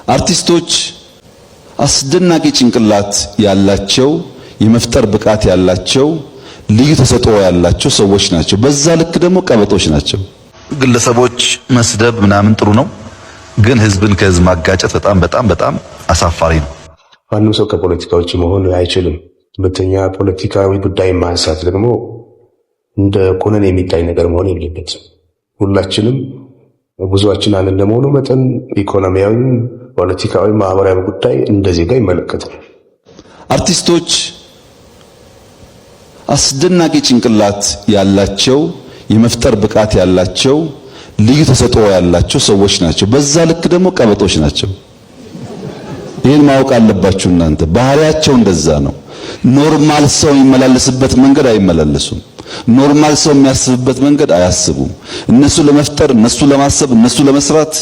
አርቲስቶች አስደናቂ ጭንቅላት ያላቸው የመፍጠር ብቃት ያላቸው ልዩ ተሰጥኦ ያላቸው ሰዎች ናቸው። በዛ ልክ ደግሞ ቀበጦች ናቸው። ግለሰቦች መስደብ ምናምን ጥሩ ነው፣ ግን ህዝብን ከህዝብ ማጋጨት በጣም አሳፋሪ ነው። ማንም ሰው ከፖለቲካ ውጭ መሆን አይችልም። ሁለተኛ ፖለቲካዊ ጉዳይ ማንሳት ደግሞ እንደ ኮነን የሚታይ ነገር መሆን የለበትም። ሁላችንም ጉዟችን አንድ እንደመሆኑ መጠን ኢኮኖሚያዊ፣ ፖለቲካዊ፣ ማህበራዊ ጉዳይ እንደዚህ ጋር ይመለከታል። አርቲስቶች አስደናቂ ጭንቅላት ያላቸው የመፍጠር ብቃት ያላቸው ልዩ ተሰጥኦ ያላቸው ሰዎች ናቸው። በዛ ልክ ደግሞ ቀበጦች ናቸው። ይሄን ማወቅ አለባችሁ እናንተ። ባህሪያቸው እንደዛ ነው። ኖርማል ሰው የሚመላለስበት መንገድ አይመላለሱም። ኖርማል ሰው የሚያስብበት መንገድ አያስቡም። እነሱ ለመፍጠር፣ እነሱ ለማሰብ፣ እነሱ ለመስራት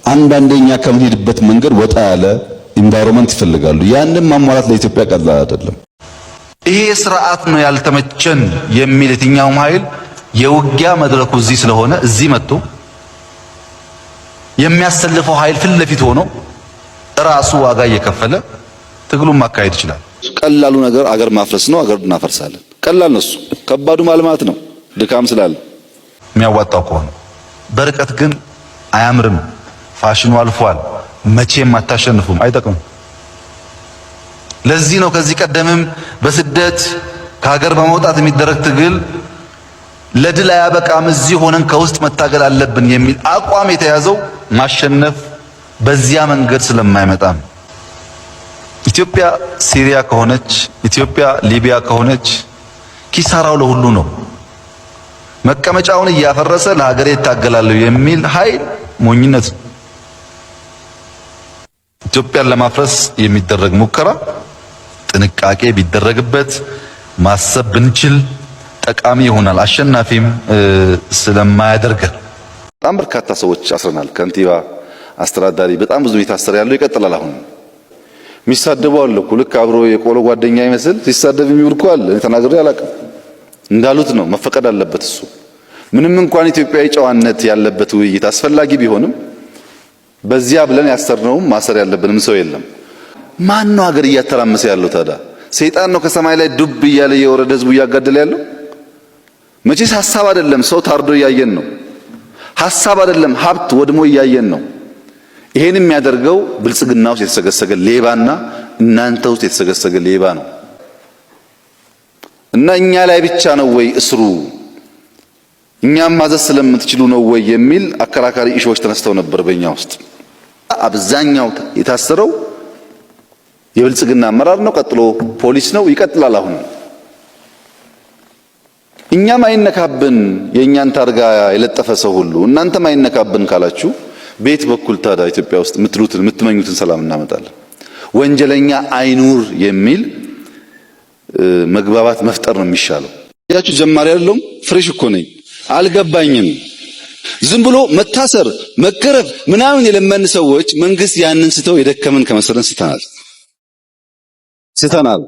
አንዳንደኛ ከምንሄድበት መንገድ ወጣ ያለ ኢንቫይሮንመንት ይፈልጋሉ። ያንን ማሟላት ለኢትዮጵያ ቀላል አይደለም። ይሄ ስርዓት ነው ያልተመቸን የሚል የትኛውም ኃይል የውጊያ መድረኩ እዚህ ስለሆነ እዚህ መጥቶ የሚያሰልፈው ኃይል ፊት ለፊት ሆኖ ራሱ ዋጋ እየከፈለ ትግሉን ማካሄድ ይችላል። ቀላሉ ነገር አገር ማፍረስ ነው። አገር እናፈርሳለን። ቀላል ነው እሱ። ከባዱ ማልማት ነው፣ ድካም ስላለ የሚያዋጣው ከሆነ። በርቀት ግን አያምርም። ፋሽኑ አልፏል። መቼም አታሸንፉም፣ አይጠቅምም። ለዚህ ነው ከዚህ ቀደምም በስደት ከሀገር በመውጣት የሚደረግ ትግል ለድል አያበቃም፣ እዚህ ሆነን ከውስጥ መታገል አለብን የሚል አቋም የተያዘው ማሸነፍ በዚያ መንገድ ስለማይመጣም። ኢትዮጵያ ሲሪያ ከሆነች፣ ኢትዮጵያ ሊቢያ ከሆነች ኪሳራው ለሁሉ ነው። መቀመጫውን እያፈረሰ ለሀገሬ ይታገላለሁ የሚል ኃይል ሞኝነት ነው። ኢትዮጵያን ለማፍረስ የሚደረግ ሙከራ ጥንቃቄ ቢደረግበት ማሰብ ብንችል ጠቃሚ ይሆናል። አሸናፊም ስለማያደርገን በጣም በርካታ ሰዎች አስረናል። ከንቲባ፣ አስተዳዳሪ፣ በጣም ብዙ የታሰረ ያለው ይቀጥላል። አሁን የሚሳደቡ አለ እኮ ልክ አብሮ የቆሎ ጓደኛ ይመስል ሲሳደብ የሚውል እኮ አለ። እኔ ተናግሬ አላውቅም። እንዳሉት ነው፣ መፈቀድ አለበት እሱ። ምንም እንኳን ኢትዮጵያዊ ጨዋነት ያለበት ውይይት አስፈላጊ ቢሆንም በዚያ ብለን ያሰርነውም ማሰር ያለብንም ሰው የለም። ማን ነው ሀገር እያተራመሰ ያለው ታዲያ? ሰይጣን ነው ከሰማይ ላይ ዱብ እያለ የወረደ ህዝቡ እያጋደለ ያለው? መቼስ ሐሳብ አይደለም፣ ሰው ታርዶ እያየን ነው። ሐሳብ አይደለም፣ ሀብት ወድሞ እያየን ነው። ይሄን የሚያደርገው ብልጽግና ውስጥ የተሰገሰገ ሌባና እናንተ ውስጥ የተሰገሰገ ሌባ ነው። እና እኛ ላይ ብቻ ነው ወይ እስሩ? እኛም ማዘዝ ስለምትችሉ ነው ወይ የሚል አከራካሪ ኢሾች ተነስተው ነበር በእኛ ውስጥ። አብዛኛው የታሰረው የብልጽግና አመራር ነው፣ ቀጥሎ ፖሊስ ነው፣ ይቀጥላል። አሁን እኛም አይነካብን የእኛን ታርጋ የለጠፈ ሰው ሁሉ እናንተም አይነካብን ካላችሁ ቤት በኩል ታዲያ ኢትዮጵያ ውስጥ የምትሉትን የምትመኙትን ሰላም እናመጣለን። ወንጀለኛ አይኑር የሚል መግባባት መፍጠር ነው የሚሻለው። ያችሁ ጀማሪ አይደለም፣ ፍሬሽ እኮ ነኝ፣ አልገባኝም። ዝም ብሎ መታሰር መገረፍ ምናምን የለመን ሰዎች መንግስት ያንን ስተው የደከመን ከመሰለን ስተናል።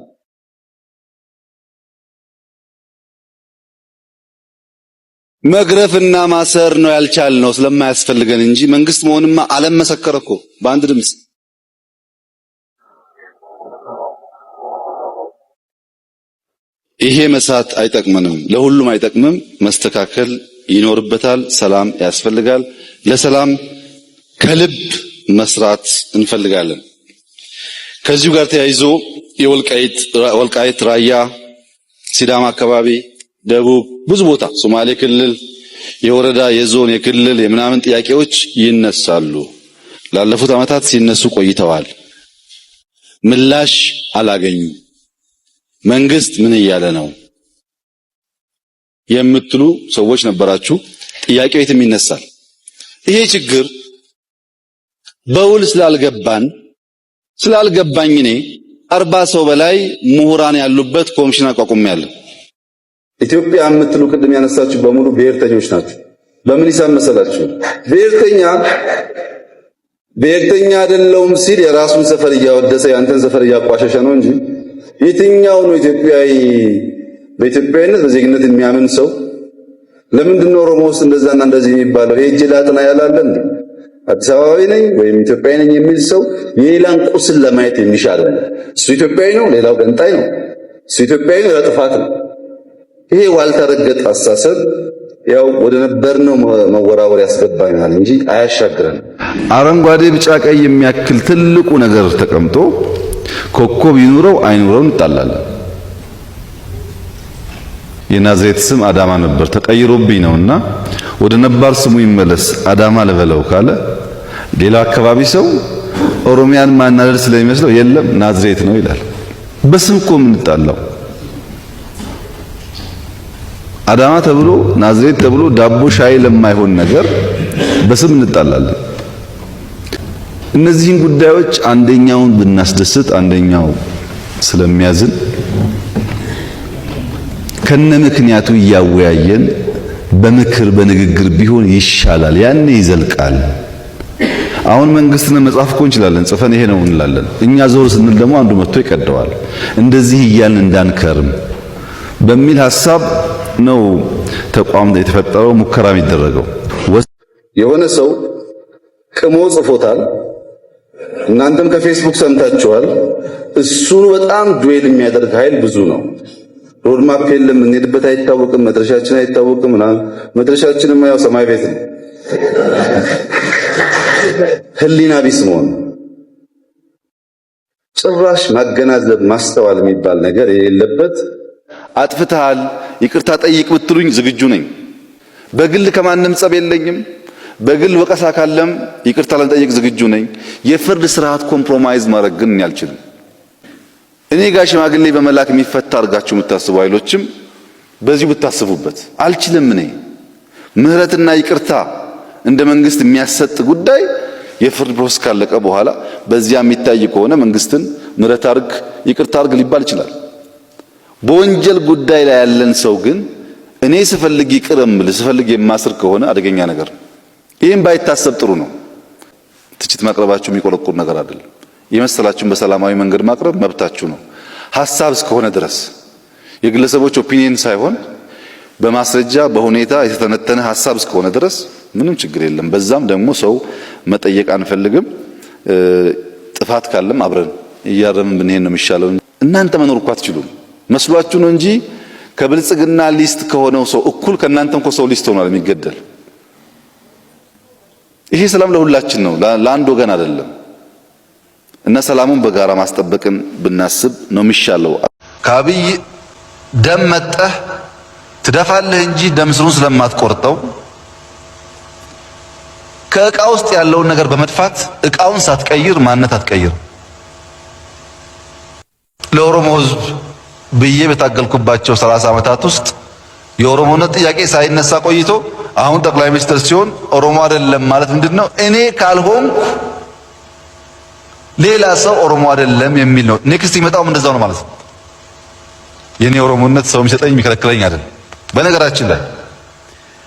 መግረፍና ማሰር ነው ያልቻልነው ስለማያስፈልገን እንጂ መንግስት መሆንማ ዓለም መሰከረ እኮ በአንድ ድምፅ። ይሄ መስራት አይጠቅመንም፣ ለሁሉም አይጠቅምም። መስተካከል ይኖርበታል። ሰላም ያስፈልጋል። ለሰላም ከልብ መስራት እንፈልጋለን። ከዚሁ ጋር ተያይዞ የወልቃይት ራያ፣ ሲዳማ አካባቢ፣ ደቡብ ብዙ ቦታ፣ ሶማሌ ክልል የወረዳ የዞን የክልል የምናምን ጥያቄዎች ይነሳሉ። ላለፉት ዓመታት ሲነሱ ቆይተዋል። ምላሽ አላገኙም። መንግስት ምን እያለ ነው የምትሉ ሰዎች ነበራችሁ። ጥያቄው የትም ይነሳል። ይሄ ችግር በውል ስላልገባኝ እኔ 40 ሰው በላይ ምሁራን ያሉበት ኮሚሽን አቋቁሜያለሁ። ኢትዮጵያ የምትሉ ቅድም ያነሳችሁ በሙሉ ብሔርተኞች ናቸው። በምን ሂሳብ መሰላችሁ? ብሔርተኛ አይደለሁም ሲል የራሱን ሰፈር እያወደሰ ያንተን ሰፈር እያቋሸሸ ነው እንጂ የትኛው ነው ኢትዮጵያዊ በኢትዮጵያዊነት በዜግነት የሚያምን ሰው? ለምንድን ነው ኦሮሞ ውስጥ እንደዛና እንደዚህ የሚባለው? ሄጄ ላጥና ያላለ እንዴ? አዲስ አበባዊ ነኝ ወይም ኢትዮጵያዊ ነኝ የሚል ሰው የሌላን ቁስል ለማየት የሚሻለው እሱ ኢትዮጵያዊ ነው፣ ሌላው ገንጣይ ነው። እሱ ኢትዮጵያዊ ነው፣ ለጥፋት ነው። ይሄ ዋልታ ረገጥ አስተሳሰብ ያው ወደ ነበርነው መወራወር ያስገባናል እንጂ አያሻግረንም። አረንጓዴ ቢጫ ቀይ የሚያክል ትልቁ ነገር ተቀምጦ ኮከብ ይኑረው አይኑረው እንጣላለን። የናዝሬት ስም አዳማ ነበር ተቀይሮብኝ ነውና ወደ ነባር ስሙ ይመለስ አዳማ ለበለው ካለ ሌላ አካባቢ ሰው ኦሮሚያን ማናደድ ስለሚመስለው የለም ናዝሬት ነው ይላል። በስም እኮ የምንጣላው አዳማ ተብሎ ናዝሬት ተብሎ ዳቦ ሻይ ለማይሆን ነገር በስም እንጣላለን። እነዚህን ጉዳዮች አንደኛውን ብናስደስት አንደኛው ስለሚያዝን ከነ ምክንያቱ እያወያየን በምክር በንግግር ቢሆን ይሻላል። ያኔ ይዘልቃል። አሁን መንግስትን መጻፍ እኮ እንችላለን፣ ጽፈን ይሄ ነው እንላለን። እኛ ዞር ስንል ደግሞ አንዱ መጥቶ ይቀደዋል። እንደዚህ እያልን እንዳንከርም በሚል ሐሳብ ነው ተቋም የተፈጠረው፣ ሙከራ የሚደረገው። የሆነ ሰው ቅሞ ጽፎታል፣ እናንተም ከፌስቡክ ሰምታችኋል። እሱን በጣም ዱዌል የሚያደርግ ኃይል ብዙ ነው። ሮድማፕ የለም፣ እንሄድበት አይታወቅም፣ መድረሻችን አይታወቅም ምናምን። መድረሻችንማ ያው ሰማይ ቤት ነው። ህሊና ቢስ መሆን ጭራሽ ማገናዘብ ማስተዋል የሚባል ነገር የሌለበት። አጥፍተሃል ይቅርታ ጠይቅ ብትሉኝ ዝግጁ ነኝ። በግል ከማንም ጸብ የለኝም። በግል ወቀሳ ካለም ይቅርታ ለመጠየቅ ዝግጁ ነኝ። የፍርድ ስርዓት ኮምፕሮማይዝ ማድረግ ግን አልችልም። እኔ ጋር ሽማግሌ በመላክ የሚፈታ አድርጋችሁ የምታስቡ ኃይሎችም በዚሁ ብታስቡበት አልችልም። እኔ ምህረትና ይቅርታ እንደ መንግስት የሚያሰጥ ጉዳይ የፍርድ ፕሮሰስ ካለቀ በኋላ በዚያ የሚታይ ከሆነ መንግስትን ምህረት አድርግ ይቅርታ አድርግ ሊባል ይችላል። በወንጀል ጉዳይ ላይ ያለን ሰው ግን እኔ ስፈልግ ይቅር እምል ስፈልግ የማስር ከሆነ አደገኛ ነገር ነው። ይህም ባይታሰብ ጥሩ ነው። ትችት ማቅረባችሁ የሚቆለቁር ነገር አይደለም። የመሰላችሁን በሰላማዊ መንገድ ማቅረብ መብታችሁ ነው። ሐሳብ እስከሆነ ድረስ የግለሰቦች ኦፒኒየን ሳይሆን በማስረጃ በሁኔታ የተተነተነ ሐሳብ እስከሆነ ድረስ ምንም ችግር የለም። በዛም ደግሞ ሰው መጠየቅ አንፈልግም። ጥፋት ካለም አብረን እያረምን ብንሄድ ነው የሚሻለው። እናንተ መኖር እኮ አትችሉም መስሏችሁ ነው እንጂ ከብልጽግና ሊስት ከሆነው ሰው እኩል ከእናንተም ሰው ሊስት ሆኗል የሚገደል። ይሄ ሰላም ለሁላችን ነው፣ ለአንድ ወገን አይደለም። እና ሰላሙን በጋራ ማስጠበቅን ብናስብ ነው የሚሻለው። ከአብይ ደም መጠህ ትደፋለህ እንጂ ደም ስሩን ስለማትቆርጠው ከእቃ ውስጥ ያለውን ነገር በመድፋት እቃውን ሳትቀይር ማንነት አትቀይር። ለኦሮሞ ሕዝብ ብዬ በታገልኩባቸው 30 ዓመታት ውስጥ የኦሮሞነት ጥያቄ ሳይነሳ ቆይቶ አሁን ጠቅላይ ሚኒስትር ሲሆን ኦሮሞ አይደለም ማለት ምንድነው? እኔ ካልሆንኩ ሌላ ሰው ኦሮሞ አይደለም የሚል ነው። ኔክስት ይመጣው እንደዛው ነው ማለት ነው። የኔ ኦሮሞነት ሰው የሚሰጠኝ የሚከለክለኝ አይደለም። በነገራችን ላይ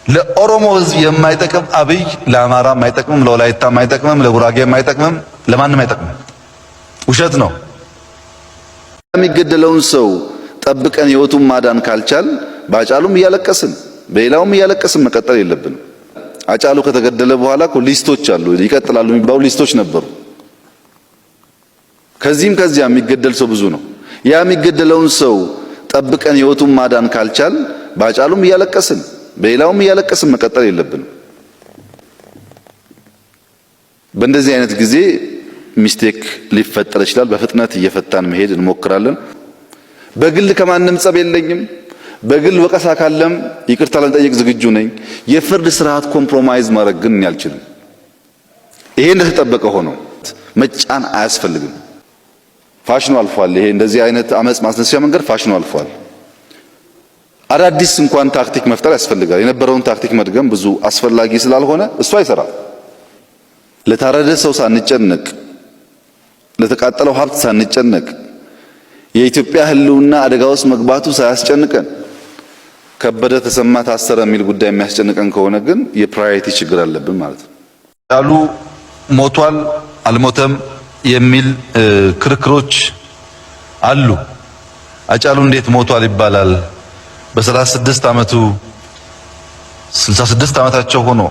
ለኦሮሞ ሕዝብ የማይጠቅም አብይ ለአማራም አይጠቅምም፣ ለወላይታም አይጠቅምም፣ ለጉራጌም አይጠቅምም፣ ለማንም አይጠቅምም። ውሸት ነው። የሚገደለውን ሰው ጠብቀን ህይወቱን ማዳን ካልቻል በአጫሉም እያለቀስን በሌላውም እያለቀስን መቀጠል የለብንም። አጫሉ ከተገደለ በኋላ እኮ ሊስቶች አሉ፣ ይቀጥላሉ የሚባሉ ሊስቶች ነበሩ። ከዚህም ከዚያ የሚገደል ሰው ብዙ ነው። ያ የሚገደለውን ሰው ጠብቀን ህይወቱን ማዳን ካልቻል በአጫሉም እያለቀስን በሌላውም እያለቀስን መቀጠል የለብንም። በእንደዚህ አይነት ጊዜ ሚስቴክ ሊፈጠር ይችላል። በፍጥነት እየፈታን መሄድ እንሞክራለን። በግል ከማንም ጸብ የለኝም። በግል ወቀሳ ካለም ይቅርታ ለመጠየቅ ዝግጁ ነኝ። የፍርድ ስርዓት ኮምፕሮማይዝ ማድረግ ግን አልችልም። ይሄ እንደተጠበቀ ሆኖ መጫን አያስፈልግም። ፋሽኑ አልፏል። ይሄ እንደዚህ አይነት አመጽ ማስነሳያ መንገድ ፋሽኑ አልፏል። አዳዲስ እንኳን ታክቲክ መፍጠር ያስፈልጋል። የነበረውን ታክቲክ መድገም ብዙ አስፈላጊ ስላልሆነ እሱ አይሰራም። ለታረደ ሰው ሳንጨነቅ፣ ለተቃጠለው ሀብት ሳንጨነቅ፣ የኢትዮጵያ ሕልውና አደጋ ውስጥ መግባቱ ሳያስጨንቀን ከበደ ተሰማ ታሰረ የሚል ጉዳይ የሚያስጨንቀን ከሆነ ግን የፕራዮሪቲ ችግር አለብን ማለት ነው። አጫሉ ሞቷል አልሞተም የሚል ክርክሮች አሉ። አጫሉ እንዴት ሞቷል ይባላል? በ36 ዓመቱ 66 ዓመታቸው ሆኖ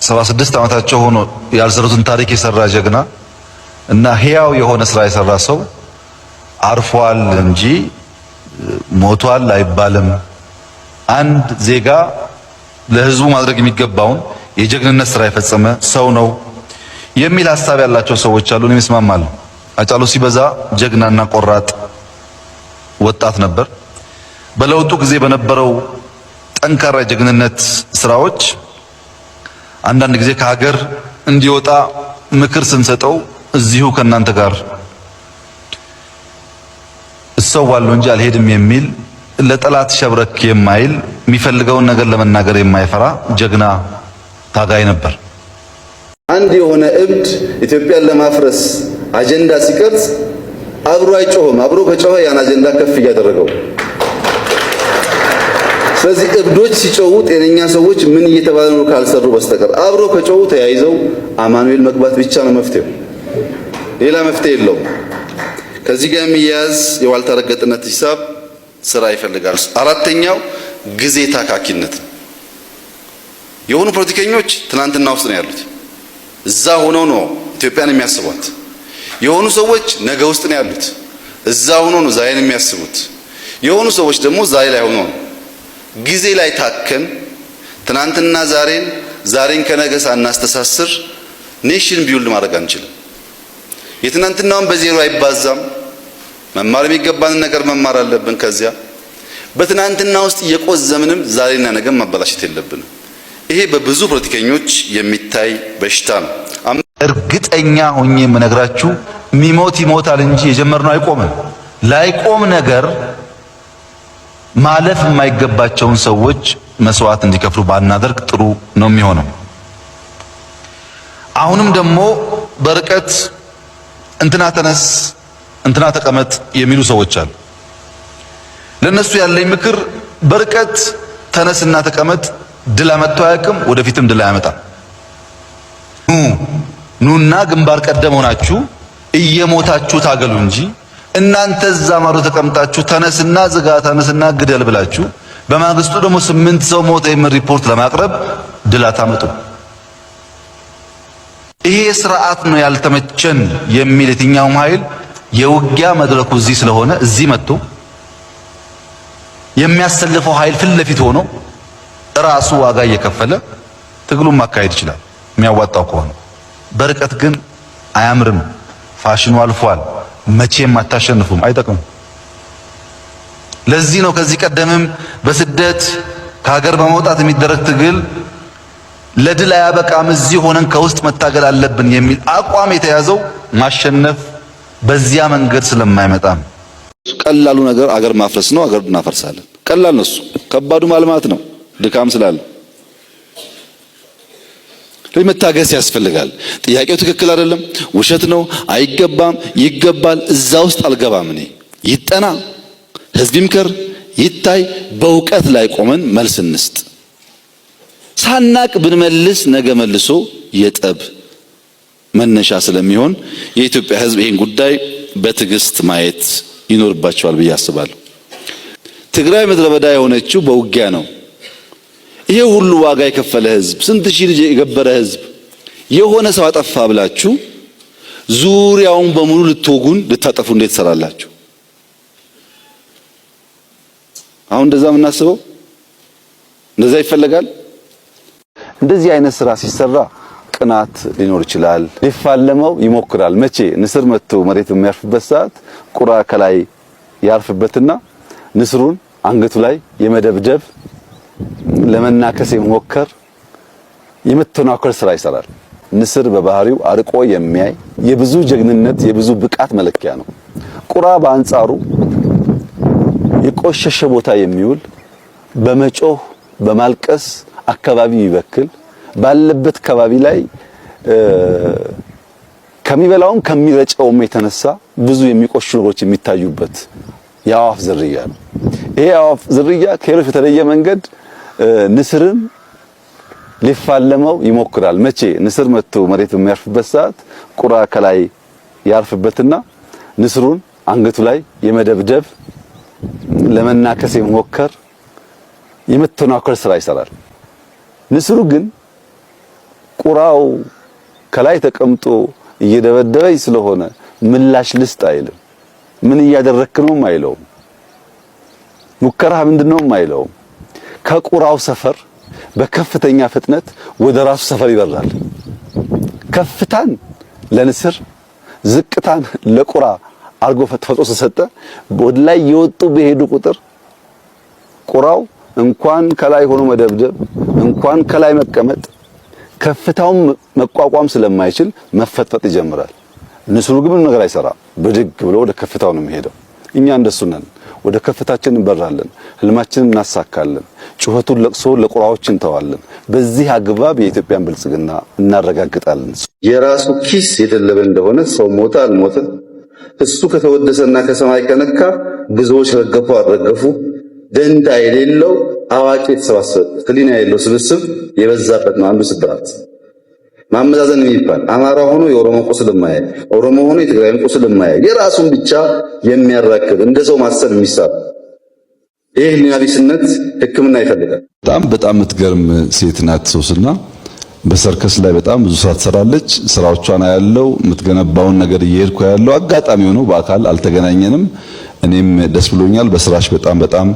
76 ዓመታቸው ሆኖ ያልሰሩትን ታሪክ የሰራ ጀግና እና ሕያው የሆነ ስራ የሰራ ሰው አርፏል እንጂ ሞቷል አይባልም። አንድ ዜጋ ለህዝቡ ማድረግ የሚገባውን የጀግንነት ስራ የፈጸመ ሰው ነው የሚል ሐሳብ ያላቸው ሰዎች አሉ። እኔም እስማማለሁ። ሃጫሉ ሲበዛ ጀግናና ቆራጥ ወጣት ነበር። በለውጡ ጊዜ በነበረው ጠንካራ የጀግንነት ስራዎች አንዳንድ ጊዜ ከሀገር እንዲወጣ ምክር ስንሰጠው እዚሁ ከናንተ ጋር እሰዋለሁ እንጂ አልሄድም የሚል ለጠላት ሸብረክ የማይል የሚፈልገውን ነገር ለመናገር የማይፈራ ጀግና ታጋይ ነበር። አንድ የሆነ እብድ ኢትዮጵያን ለማፍረስ አጀንዳ ሲቀርጽ አብሮ አይጮህም። አብሮ ከጮኸ ያን አጀንዳ ከፍ እያደረገው። ስለዚህ እብዶች ሲጮሁ ጤነኛ ሰዎች ምን እየተባለ ነው ካልሰሩ በስተቀር አብሮ ከጮሁ ተያይዘው አማኑኤል መግባት ብቻ ነው መፍትሄው። ሌላ መፍትሄ የለውም። ከዚህ ጋር የሚያያዝ የዋልታ ረገጥነት ሂሳብ ስራ ይፈልጋል። አራተኛው ጊዜ ታካኪነት ነው። የሆኑ ፖለቲከኞች ትናንትና ውስጥ ነው ያሉት። እዛ ሆነው ነው ኢትዮጵያን የሚያስቧት። የሆኑ ሰዎች ነገ ውስጥ ነው ያሉት። እዛ ሆነው ነው ዛሬን የሚያስቡት። የሆኑ ሰዎች ደግሞ ዛሬ ላይ ሆነው ነው። ጊዜ ላይ ታከን ትናንትና ዛሬን ከነገ ሳናስተሳስር ኔሽን ቢውልድ ማድረግ አንችልም። የትናንትናውን በዜሮ አይባዛም። መማር የሚገባንን ነገር መማር አለብን። ከዚያ በትናንትና ውስጥ እየቆዘምንም ዛሬና ነገም ማበላሸት የለብንም። ይሄ በብዙ ፖለቲከኞች የሚታይ በሽታ ነው። እርግጠኛ ሆኜ የምነግራችሁ የሚሞት ይሞታል እንጂ የጀመርነው አይቆምም። ላይቆም ነገር ማለፍ የማይገባቸውን ሰዎች መስዋዕት እንዲከፍሉ ባናደርግ ጥሩ ነው የሚሆነው። አሁንም ደግሞ በርቀት እንትና ተነስ እንትና ተቀመጥ የሚሉ ሰዎች አሉ። ለነሱ ያለኝ ምክር በርቀት ተነስና ተቀመጥ ድል አመጣ አያውቅም፣ ወደፊትም ድል አያመጣም። ኑና ግንባር ቀደም ሆናችሁ እየሞታችሁ ታገሉ እንጂ እናንተ እዛ ማዶ ተቀምጣችሁ ተነስና ዝጋ ተነስና ግደል ብላችሁ በማግስቱ ደግሞ 8 ሰው ሞተ የሚል ሪፖርት ለማቅረብ ድል አታመጡ። ይሄ ስርዓት ነው ያልተመቸን የሚል የትኛውም ኃይል የውጊያ መድረኩ እዚህ ስለሆነ እዚህ መጥቶ የሚያሰልፈው ኃይል ፊት ለፊት ሆኖ ራሱ ዋጋ እየከፈለ ትግሉን ማካሄድ ይችላል የሚያዋጣው ከሆነ። በርቀት ግን አያምርም። ፋሽኑ አልፏል። መቼም አታሸንፉም፣ አይጠቅም። ለዚህ ነው ከዚህ ቀደምም በስደት ከሀገር በመውጣት የሚደረግ ትግል ለድል አያበቃም፣ እዚህ ሆነን ከውስጥ መታገል አለብን የሚል አቋም የተያዘው ማሸነፍ በዚያ መንገድ ስለማይመጣ ነው። ቀላሉ ነገር አገር ማፍረስ ነው። አገር እናፈርሳለን። ቀላል ነው እሱ። ከባዱ ማልማት ነው፣ ድካም ስላለ ለመታገስ ያስፈልጋል። ጥያቄው ትክክል አይደለም፣ ውሸት ነው፣ አይገባም፣ ይገባል። እዛ ውስጥ አልገባም እኔ። ይጠና፣ ህዝብ ይምከር፣ ይታይ። በእውቀት ላይ ቆመን መልስ እንስጥ። ሳናቅ ብንመልስ ነገ መልሶ የጠብ መነሻ ስለሚሆን የኢትዮጵያ ህዝብ ይህን ጉዳይ በትዕግስት ማየት ይኖርባቸዋል ብዬ አስባለሁ። ትግራይ ምድረ በዳ የሆነችው በውጊያ ነው። ይሄ ሁሉ ዋጋ የከፈለ ህዝብ፣ ስንት ሺህ ልጅ የገበረ ህዝብ የሆነ ሰው አጠፋ ብላችሁ ዙሪያውን በሙሉ ልትወጉን ልታጠፉ እንዴት ትሰራላችሁ? አሁን እንደዛ የምናስበው እንደዛ ይፈለጋል። እንደዚህ አይነት ስራ ሲሰራ ቅናት ሊኖር ይችላል። ሊፋለመው ይሞክራል። መቼ? ንስር መጥቶ መሬት በሚያርፍበት ሰዓት ቁራ ከላይ ያርፍበትና ንስሩን አንገቱ ላይ የመደብደብ ለመናከስ የመሞከር የመተናኮል ስራ ይሰራል። ንስር በባህሪው አርቆ የሚያይ የብዙ ጀግንነት የብዙ ብቃት መለኪያ ነው። ቁራ በአንጻሩ የቆሸሸ ቦታ የሚውል በመጮህ በማልቀስ አካባቢ ይበክል ባለበት አካባቢ ላይ ከሚበላውም ከሚረጨውም የተነሳ ብዙ የሚቆሹ ነገሮች የሚታዩበት የአዋፍ ዝርያ ነው። ይሄ የአዋፍ ዝርያ ከሌሎች በተለየ መንገድ ንስርን ሊፋለመው ይሞክራል። መቼ? ንስር መጥቶ መሬት በሚያርፍበት ሰዓት ቁራ ከላይ ያርፍበትና ንስሩን አንገቱ ላይ የመደብደብ ለመናከስ የመሞከር የመተናኮል ስራ ይሰራል። ንስሩ ግን ቁራው ከላይ ተቀምጦ እየደበደበኝ ስለሆነ ምላሽ ልስጥ አይልም። ምን እያደረክ ነው አይለውም። ሙከራ ምንድነው አይለውም። ከቁራው ሰፈር በከፍተኛ ፍጥነት ወደ ራሱ ሰፈር ይበራል። ከፍታን ለንስር ዝቅታን ለቁራ አርጎ ፈጥፎ ተሰጠ። ወደ ላይ የወጡ በሄዱ ቁጥር ቁራው እንኳን ከላይ ሆኖ መደብደብ እንኳን ከላይ መቀመጥ ከፍታውን መቋቋም ስለማይችል መፈጥፈጥ ይጀምራል። ንስሩ ግን ነገር አይሰራም። ብድግ ብሎ ወደ ከፍታው ነው የሚሄደው። እኛ እንደሱ ነን። ወደ ከፍታችን እንበራለን፣ ህልማችንን እናሳካለን፣ ጩኸቱን ለቅሶ ለቁራዎች እንተዋለን። በዚህ አግባብ የኢትዮጵያን ብልጽግና እናረጋግጣለን። የራሱ ኪስ የደለበ እንደሆነ ሰው ሞተ አልሞተ እሱ ከተወደሰና ከሰማይ ከነካ ብዙዎች ረገፉ አልረገፉ ደንታ የሌለው አዋቂ የተሰባሰበ ህሊና የሌለው ስብስብ የበዛበት ነው። አንዱ ስብራት ማመዛዘን የሚባል አማራ ሆኖ የኦሮሞ ቁስል የማያይ ኦሮሞ ሆኖ የትግራይን ቁስል የማያይ የራሱን ብቻ የሚያራክብ እንደ ሰው ማሰብ የሚሳብ ይህ ህሊና ቢስነት ሕክምና ይፈልጋል። በጣም የምትገርም ሴት ናት ሶስና። በሰርከስ ላይ በጣም ብዙ ስራ ትሰራለች። ስራዎቿን ያለው የምትገነባውን ነገር እየሄድኩ ያለው አጋጣሚ ሆኖ በአካል አልተገናኘንም። እኔም ደስ ብሎኛል። በስራሽ በጣም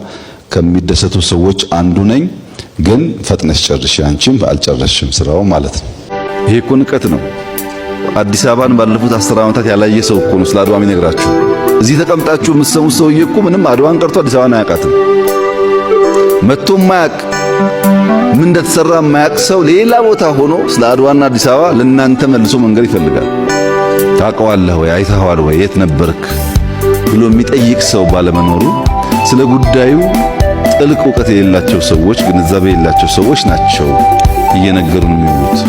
ከሚደሰቱ ሰዎች አንዱ ነኝ። ግን ፈጥነሽ ጨርሽ፣ አንቺም አልጨረስሽም ስራው ማለት ነው። ይሄ እኮ ንቀት ነው። አዲስ አበባን ባለፉት 10 ዓመታት ያላየ ሰው እኮ ነው ስለ አድዋ የሚነግራችሁ። እዚህ ተቀምጣችሁ የምትሰሙት ሰውዬ እኮ ምንም አድዋን ቀርቶ አዲስ አበባን አያውቃትም። መጥቶ ማያቅ ምን እንደተሰራ ማያቅ ሰው ሌላ ቦታ ሆኖ ስለ አድዋና አዲስ አበባ ለናንተ መልሶ መንገር ይፈልጋል። ታውቀዋለህ ወይ አይተኸዋል ወይ የት ነበርክ ብሎ የሚጠይቅ ሰው ባለመኖሩ ስለ ጉዳዩ ጥልቅ እውቀት የሌላቸው ሰዎች፣ ግንዛቤ የሌላቸው ሰዎች ናቸው እየነገሩን የሚሉት።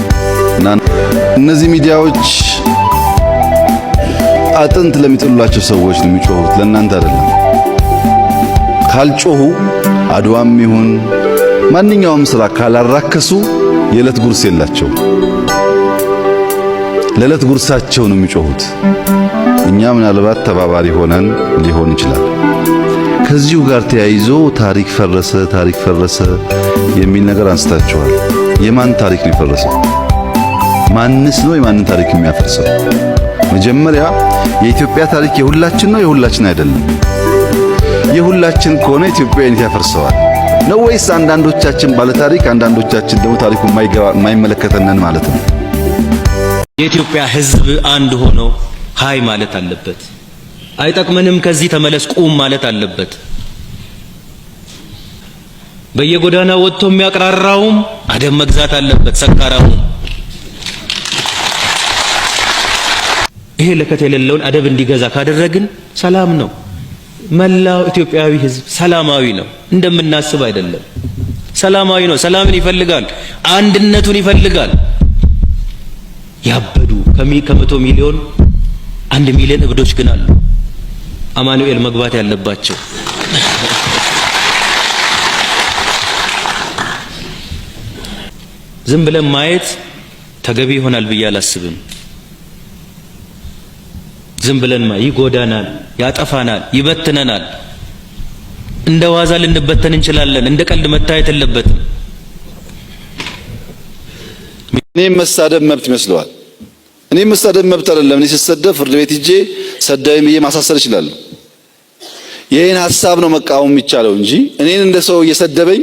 እና እነዚህ ሚዲያዎች አጥንት ለሚጥሉላቸው ሰዎች ነው የሚጮሁት፣ ለእናንተ አይደለም። ካልጮሁ አድዋም ይሁን ማንኛውም ስራ ካላራከሱ የዕለት ጉርስ የላቸው። ለዕለት ጉርሳቸው ነው የሚጮሁት። እኛ ምናልባት ተባባሪ ሆነን ሊሆን ይችላል። ከዚሁ ጋር ተያይዞ ታሪክ ፈረሰ የሚል ነገር አንስታችኋል። የማን ታሪክ ነው የፈረሰው? ማንስ ነው የማንን ታሪክ የሚያፈርሰው? መጀመሪያ የኢትዮጵያ ታሪክ የሁላችን ነው የሁላችን አይደለም? የሁላችን ከሆነ ኢትዮጵያዊነት ያፈርሰዋል ነው ወይስ አንዳንዶቻችን ባለ ታሪክ አንዳንዶቻችን ደግሞ ታሪኩ የማይመለከተንን ማለት ነው? የኢትዮጵያ ሕዝብ አንድ ሆኖ ሃይ ማለት አለበት። አይጠቅመንም ከዚህ ተመለስ ቁም ማለት አለበት። በየጎዳና ወጥቶ የሚያቀራራውም አደም መግዛት አለበት። ሰካራሙ ይሄ ለከት የሌለውን አደብ እንዲገዛ ካደረግን ሰላም ነው። መላው ኢትዮጵያዊ ሕዝብ ሰላማዊ ነው። እንደምናስብ አይደለም። ሰላማዊ ነው። ሰላምን ይፈልጋል። አንድነቱን ይፈልጋል። ያበዱ ከ100 ሚሊዮን 1 ሚሊዮን እብዶች ግን አሉ። አማኑኤል መግባት ያለባቸው ዝም ብለን ማየት ተገቢ ይሆናል ብዬ አላስብም። ዝም ብለን ይጎዳናል፣ ያጠፋናል፣ ይበትነናል። እንደ ዋዛ ልንበተን እንችላለን። እንደ ቀልድ መታየት የለበትም። እኔም መሳደብ መብት ይመስለዋል። እኔም መሳደብ መብት አይደለም። እኔ ስሰደብ ፍርድ ቤት ሂጄ ሰዳይም ብዬ ማሳሰር እችላለሁ። ይሄን ሐሳብ ነው መቃወም የሚቻለው እንጂ እኔን እንደ ሰው እየሰደበኝ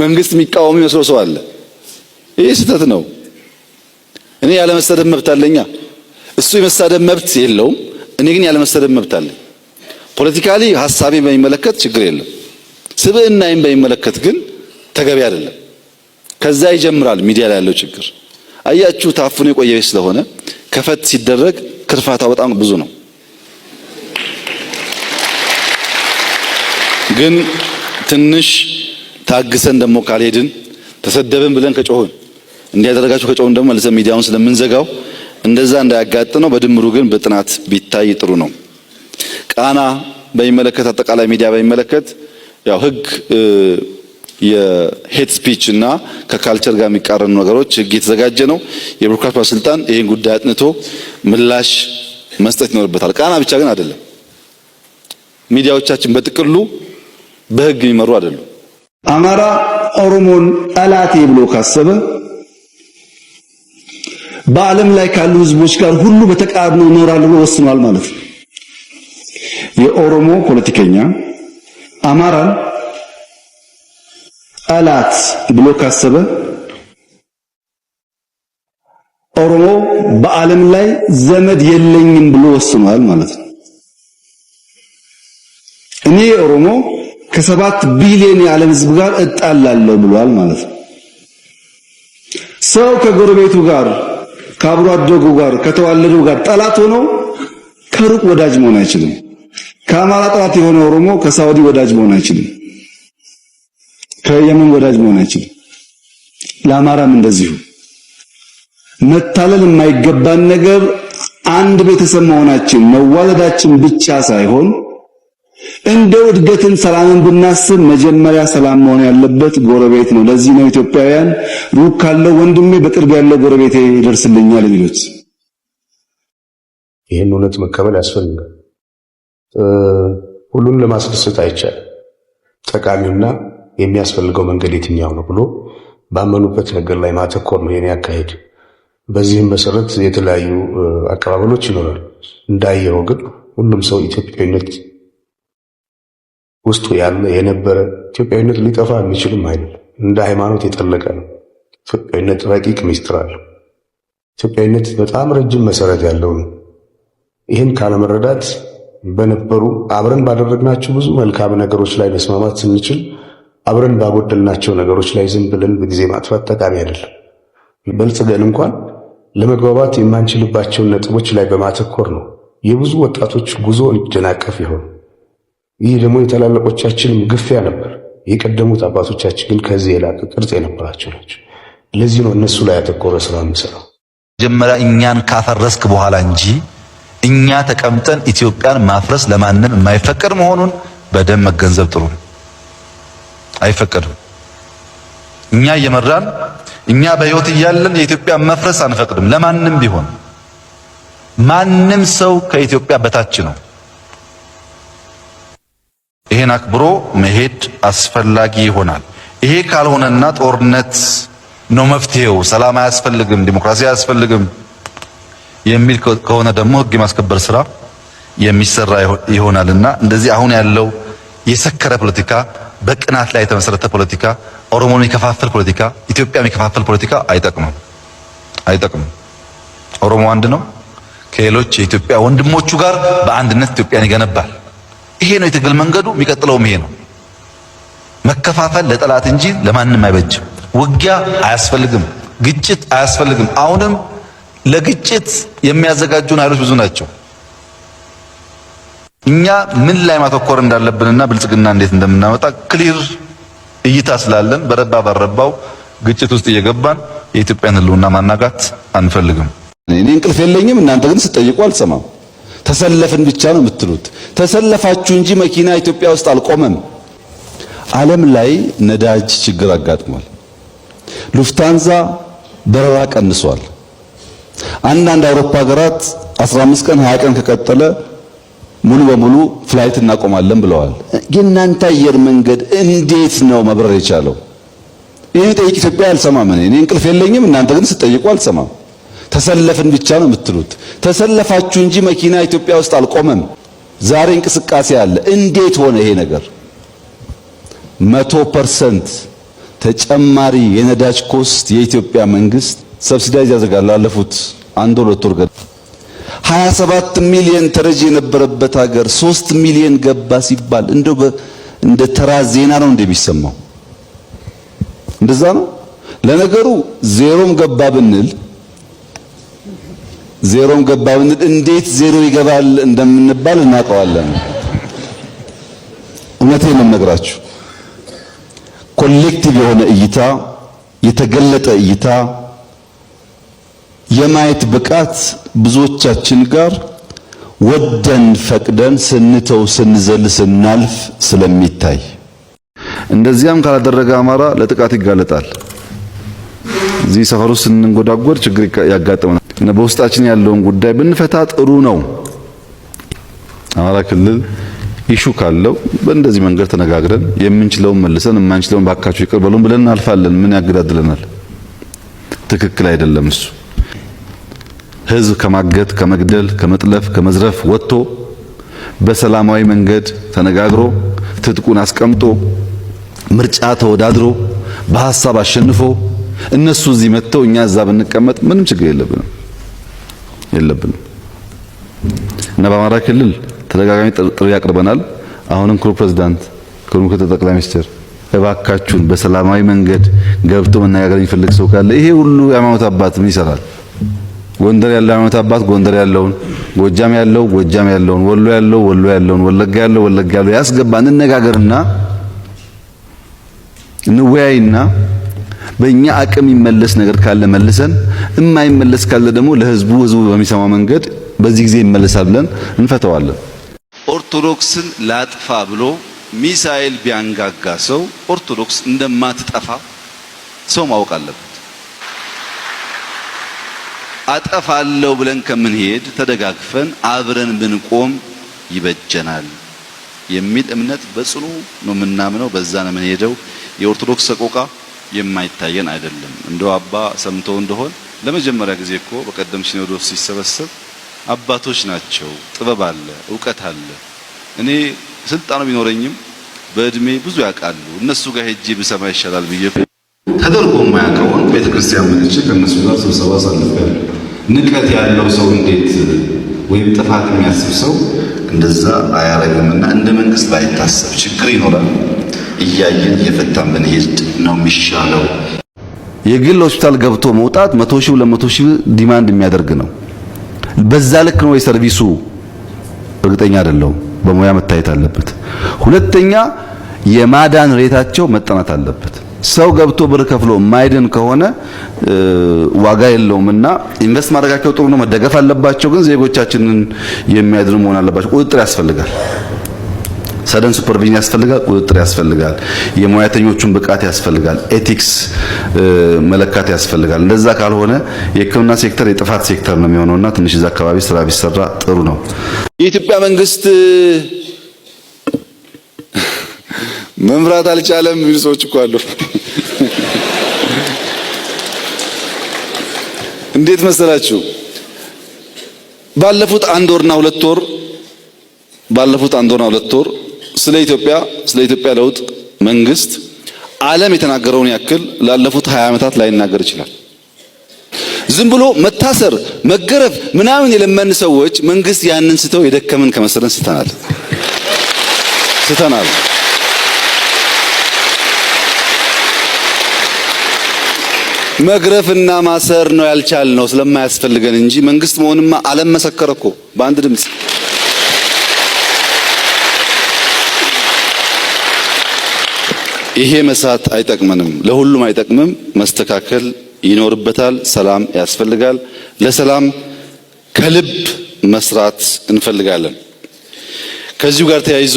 መንግስት የሚቃወም ይመስለው ሰው አለ። ይሄ ስህተት ነው። እኔ ያለ መሰደብ መብት አለኛ። እሱ የመሳደብ መብት የለውም። እኔ ግን ያለ መሰደብ መብት አለኝ። ፖለቲካሊ ሐሳቤን በሚመለከት ችግር የለም። ስብዕናዬን በሚመለከት ግን ተገቢ አይደለም። ከዛ ይጀምራል ሚዲያ ላይ ያለው ችግር። አያችሁ ታፍኖ የቆየ ስለሆነ ከፈት ሲደረግ ክርፋታው በጣም ብዙ ነው። ግን ትንሽ ታግሰን ደግሞ ካልሄድን ተሰደብን ብለን ከጮህን እንዲያደረጋችሁ ከጮህን ደግሞ መልሰን ሚዲያውን ስለምንዘጋው እንደዛ እንዳያጋጥም ነው። በድምሩ ግን በጥናት ቢታይ ጥሩ ነው። ቃና በሚመለከት አጠቃላይ ሚዲያ በሚመለከት ያው ህግ የሄት ስፒች እና ከካልቸር ጋር የሚቃረኑ ነገሮች ህግ የተዘጋጀ ነው። የብሮድካስት ባለስልጣን ይሄን ጉዳይ አጥንቶ ምላሽ መስጠት ይኖርበታል። ቃና ብቻ ግን አይደለም። ሚዲያዎቻችን በጥቅሉ በህግ የሚመሩ አይደሉም። አማራ ኦሮሞን ጠላቴ ብሎ ካሰበ በዓለም ላይ ካሉ ህዝቦች ጋር ሁሉ በተቃርኖ ይኖራል ብሎ ወስኗል ማለት ነው። የኦሮሞ ፖለቲከኛ አማራን ጠላት ብሎ ካሰበ ኦሮሞ በዓለም ላይ ዘመድ የለኝም ብሎ ወስኗል ማለት ነው። እኔ ኦሮሞ ከ7 ቢሊዮን የዓለም ህዝብ ጋር እጣላለሁ ብሏል ማለት ነው። ሰው ከጎረቤቱ ጋር ከአብሮ አደጉ ጋር ከተዋለደው ጋር ጠላት ሆኖ ከሩቅ ወዳጅ መሆን አይችልም። ከአማራ ጠላት የሆነ ኦሮሞ ከሳውዲ ወዳጅ መሆን አይችልም። ከየመን ወዳጅ መሆን አይችልም። ለአማራም እንደዚሁ መታለል የማይገባን ነገር አንድ ቤተሰብ መሆናችን መዋለዳችን ብቻ ሳይሆን እንደው እድገትን ሰላምን ብናስብ መጀመሪያ ሰላም መሆን ያለበት ጎረቤት ነው። ለዚህ ነው ኢትዮጵያውያን ሩቅ ካለው ወንድሜ በቅርብ ያለው ጎረቤቴ ይደርስልኛል የሚሉት። ይህን እውነት መቀበል ያስፈልጋል። ሁሉን ለማስደሰት አይቻልም። ጠቃሚውና የሚያስፈልገው መንገድ የትኛው ነው ብሎ ባመኑበት ነገር ላይ ማተኮር ነው የኔ አካሄድ። በዚህም መሰረት የተለያዩ አቀባበሎች ይኖራሉ። እንዳየው ግን ሁሉም ሰው ኢትዮጵያዊነት ውስጡ ያለ የነበረ ኢትዮጵያዊነት ሊጠፋ የሚችልም አይደለም። እንደ ሃይማኖት የጠለቀ ነው። ኢትዮጵያዊነት ረቂቅ ሚስጥር አለው። ኢትዮጵያዊነት በጣም ረጅም መሰረት ያለው ነው። ይህን ካለመረዳት በነበሩ አብረን ባደረግናቸው ብዙ መልካም ነገሮች ላይ መስማማት ስንችል አብረን ባጎደልናቸው ነገሮች ላይ ዝም ብለን በጊዜ ማጥፋት ጠቃሚ አይደለም። በልጽገን እንኳን ለመግባባት የማንችልባቸውን ነጥቦች ላይ በማተኮር ነው የብዙ ወጣቶች ጉዞ እንዲደናቀፍ ይሆን። ይህ ደግሞ የታላላቆቻችን ግፊያ ነበር። የቀደሙት አባቶቻችን ግን ከዚህ የላቀ ቅርጽ የነበራቸው ናቸው። ለዚህ ነው እነሱ ላይ ያተኮረ ስራ የምንሰራው። መጀመሪያ እኛን ካፈረስክ በኋላ እንጂ እኛ ተቀምጠን ኢትዮጵያን ማፍረስ ለማንም የማይፈቀድ መሆኑን በደንብ መገንዘብ ጥሩ ነው። አይፈቀድም። እኛ እየመራን እኛ በህይወት እያለን የኢትዮጵያ መፍረስ አንፈቅድም። ለማንም ቢሆን ማንም ሰው ከኢትዮጵያ በታች ነው። ይሄን አክብሮ መሄድ አስፈላጊ ይሆናል። ይሄ ካልሆነና ጦርነት ነው መፍትሄው፣ ሰላም አያስፈልግም፣ ዲሞክራሲ አያስፈልግም የሚል ከሆነ ደግሞ ህግ የማስከበር ስራ የሚሰራ ይሆናልና እንደዚህ አሁን ያለው የሰከረ ፖለቲካ፣ በቅናት ላይ የተመሰረተ ፖለቲካ፣ ኦሮሞን የሚከፋፈል ፖለቲካ፣ ኢትዮጵያ የሚከፋፈል ፖለቲካ አይጠቅምም። ኦሮሞ አንድ ነው። ከሌሎች የኢትዮጵያ ወንድሞቹ ጋር በአንድነት ኢትዮጵያን ይገነባል። ይሄ ነው የትግል መንገዱ። የሚቀጥለውም ይሄ ነው። መከፋፈል ለጠላት እንጂ ለማንም አይበጅም። ውጊያ አያስፈልግም። ግጭት አያስፈልግም። አሁንም ለግጭት የሚያዘጋጁን ኃይሎች ብዙ ናቸው። እኛ ምን ላይ ማተኮር እንዳለብንና ብልጽግና እንዴት እንደምናመጣ ክሊር እይታ ስላለን በረባ ባረባው ግጭት ውስጥ እየገባን የኢትዮጵያን ሕልውና ማናጋት አንፈልግም። እኔ እንቅልፍ የለኝም። እናንተ ግን ስትጠይቁ አልሰማም። ተሰለፍን ብቻ ነው የምትሉት። ተሰለፋችሁ እንጂ መኪና ኢትዮጵያ ውስጥ አልቆመም። ዓለም ላይ ነዳጅ ችግር አጋጥሟል። ሉፍታንዛ በረራ ቀንሷል። አንዳንድ አውሮፓ ሀገራት 15 ቀን 20 ቀን ከቀጠለ ሙሉ በሙሉ ፍላይት እናቆማለን ብለዋል። የእናንተ አየር መንገድ እንዴት ነው መብረር የቻለው? ይሄን ጠይቅ። ኢትዮጵያ አልሰማም። እኔ እንቅልፍ የለኝም። እናንተ ግን ስትጠይቁ አልሰማም። ተሰለፍን ብቻ ነው የምትሉት። ተሰለፋችሁ እንጂ መኪና ኢትዮጵያ ውስጥ አልቆመም። ዛሬ እንቅስቃሴ አለ። እንዴት ሆነ ይሄ ነገር? 100% ተጨማሪ የነዳጅ ኮስት የኢትዮጵያ መንግስት ሰብሲዳይዝ ያደርጋል። ላለፉት 1-2 ወር 27 ሚሊዮን ተረጂ የነበረበት ሀገር 3 ሚሊዮን ገባ ሲባል እንደው እንደ ተራ ዜና ነው እንደሚሰማው። እንደዛ ነው። ለነገሩ ዜሮም ገባ ብንል እንዴት ዜሮ ይገባል እንደምንባል እናውቀዋለን። እውነቴን ነው የምነግራችሁ። ኮሌክቲቭ የሆነ እይታ፣ የተገለጠ እይታ የማየት ብቃት ብዙዎቻችን ጋር ወደን ፈቅደን ስንተው ስንዘል ስናልፍ ስለሚታይ እንደዚያም ካላደረገ አማራ ለጥቃት ይጋለጣል። እዚህ ሰፈሩ ስንንጎዳጎድ ችግር ያጋጥመናል እና በውስጣችን ያለውን ጉዳይ ብንፈታ ጥሩ ነው። አማራ ክልል ኢሹ ካለው በእንደዚህ መንገድ ተነጋግረን የምንችለውን መልሰን የማንችለውን ባካችሁ ይቅር በሉን ብለን እናልፋለን። ምን ያገዳድለናል? ትክክል አይደለም እሱ። ህዝብ ከማገት፣ ከመግደል፣ ከመጥለፍ፣ ከመዝረፍ ወጥቶ በሰላማዊ መንገድ ተነጋግሮ ትጥቁን አስቀምጦ ምርጫ ተወዳድሮ በሐሳብ አሸንፎ እነሱ እዚህ መጥተው እኛ እዛ ብንቀመጥ ምንም ችግር የለብንም። እና በአማራ ክልል ተደጋጋሚ ጥሪ ያቀርበናል። አሁንም ክቡር ፕሬዝዳንት፣ ክቡር ምክትል ጠቅላይ ሚኒስትር እባካችሁን በሰላማዊ መንገድ ገብቶ መነጋገር የሚፈልግ ሰው ካለ ይሄ ሁሉ የሃይማኖት አባት ምን ይሰራል? ጎንደር ያለው ሃይማኖት አባት ጎንደር ያለውን፣ ጎጃም ያለው ጎጃም ያለውን፣ ወሎ ያለው ወሎ ያለውን፣ ወለጋ ያለው ወለጋ ያለው ያስገባ፣ እንነጋገርና እንወያይና በእኛ አቅም ይመለስ ነገር ካለ መልሰን፣ የማይመለስ ካለ ደግሞ ለህዝቡ በሚሰማ መንገድ በዚህ ጊዜ ይመለሳል ብለን እንፈተዋለን። ኦርቶዶክስን ላጥፋ ብሎ ሚሳኤል ቢያንጋጋ ሰው ኦርቶዶክስ እንደማትጠፋ ሰው ማወቅ አለበት። አጠፋለሁ ብለን ከምንሄድ ተደጋግፈን አብረን ብንቆም ይበጀናል የሚል እምነት በጽኑ ነው የምናምነው። በዛ ነው የምንሄደው። የኦርቶዶክስ ሰቆቃ የማይታየን አይደለም። እንደው አባ ሰምተው እንደሆን ለመጀመሪያ ጊዜ እኮ በቀደም ሲኖዶስ ሲሰበሰብ አባቶች ናቸው፣ ጥበብ አለ፣ ዕውቀት አለ። እኔ ስልጣኑ ቢኖረኝም በእድሜ ብዙ ያውቃሉ፣ እነሱ ጋር ሄጄ ብሰማ ይሻላል ብዬ ተደርጎ የማያውቀውን ቤተክርስቲያን መጥቼ ከነሱ ጋር ስብሰባ አሳልፌያለሁ። ንቀት ያለው ሰው እንዴት ወይም ጥፋት የሚያስብ ሰው እንደዛ አያረግምና እንደ መንግስት ባይታሰብ ችግር ይኖራል። እያየን እየፈታን ብንሄድ ነው የሚሻለው። የግል ሆስፒታል ገብቶ መውጣት 100 ሺህ 200 ሺህ ዲማንድ የሚያደርግ ነው። በዛ ልክ ነው የሰርቪሱ? እርግጠኛ አይደለሁም። በሙያ መታየት አለበት። ሁለተኛ የማዳን ሬታቸው መጠናት አለበት። ሰው ገብቶ ብር ከፍሎ ማይድን ከሆነ ዋጋ የለውምና ኢንቨስት ማድረጋቸው ጥሩ ነው፣ መደገፍ አለባቸው። ግን ዜጎቻችንን የሚያድኑ መሆን አለባቸው። ቁጥጥር ያስፈልጋል። ሰደን ሱፐርቪዥን ያስፈልጋል። ቁጥጥር ያስፈልጋል። የሙያተኞቹን ብቃት ያስፈልጋል። ኤቲክስ መለካት ያስፈልጋል። እንደዛ ካልሆነ የሕክምና ሴክተር የጥፋት ሴክተር ነው የሚሆነውና ትንሽ እዛ አካባቢ ስራ ቢሰራ ጥሩ ነው። የኢትዮጵያ መንግስት መምራት አልቻለም የሚሉ ሰዎች እኮ አሉ። እንዴት መሰላችሁ? ባለፉት አንድ ወርና ሁለት ወር ስለ ኢትዮጵያ ለውጥ መንግስት ዓለም የተናገረውን ያክል ላለፉት 20 ዓመታት ላይናገር ይችላል። ዝም ብሎ መታሰር፣ መገረፍ ምናምን የለመን ሰዎች መንግስት ያንን ስተው የደከመን ከመሰለን ስተናል። መግረፍና ማሰር ነው ያልቻልነው ስለማያስፈልገን እንጂ መንግስት መሆንማ ዓለም መሰከረ እኮ በአንድ ድምፅ። ይሄ መሳት አይጠቅመንም፣ ለሁሉም አይጠቅምም። መስተካከል ይኖርበታል። ሰላም ያስፈልጋል። ለሰላም ከልብ መስራት እንፈልጋለን። ከዚሁ ጋር ተያይዞ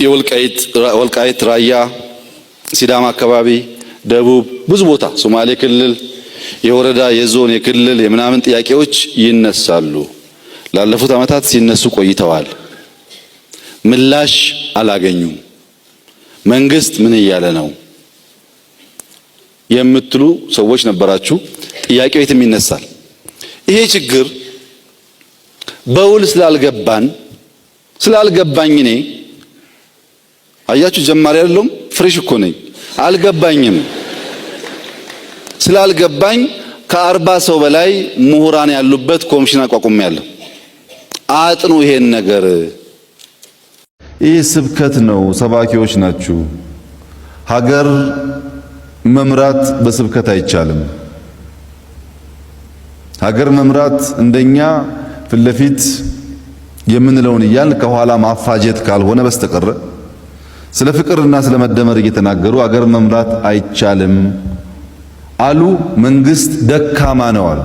የወልቃይት ራያ፣ ሲዳማ አካባቢ፣ ደቡብ ብዙ ቦታ፣ ሶማሌ ክልል የወረዳ የዞን የክልል የምናምን ጥያቄዎች ይነሳሉ። ላለፉት ዓመታት ሲነሱ ቆይተዋል። ምላሽ አላገኙም። መንግስት ምን እያለ ነው የምትሉ ሰዎች ነበራችሁ። ጥያቄው የትም ይነሳል። ይሄ ችግር በውል ስላልገባኝ እኔ አያችሁ ጀማሪ አይደለም፣ ፍሬሽ እኮ ነኝ። አልገባኝም። ስላልገባኝ ከ40 ሰው በላይ ምሁራን ያሉበት ኮሚሽን አቋቁሜያለሁ። አጥኑ ይሄን ነገር። ይህ ስብከት ነው። ሰባኪዎች ናችሁ። ሀገር መምራት በስብከት አይቻልም። ሀገር መምራት እንደኛ ፊት ለፊት የምንለውን እያል ከኋላ ማፋጀት ካልሆነ በስተቀር ስለ ፍቅርና ስለ መደመር እየተናገሩ ሀገር መምራት አይቻልም አሉ። መንግስት ደካማ ነው አሉ።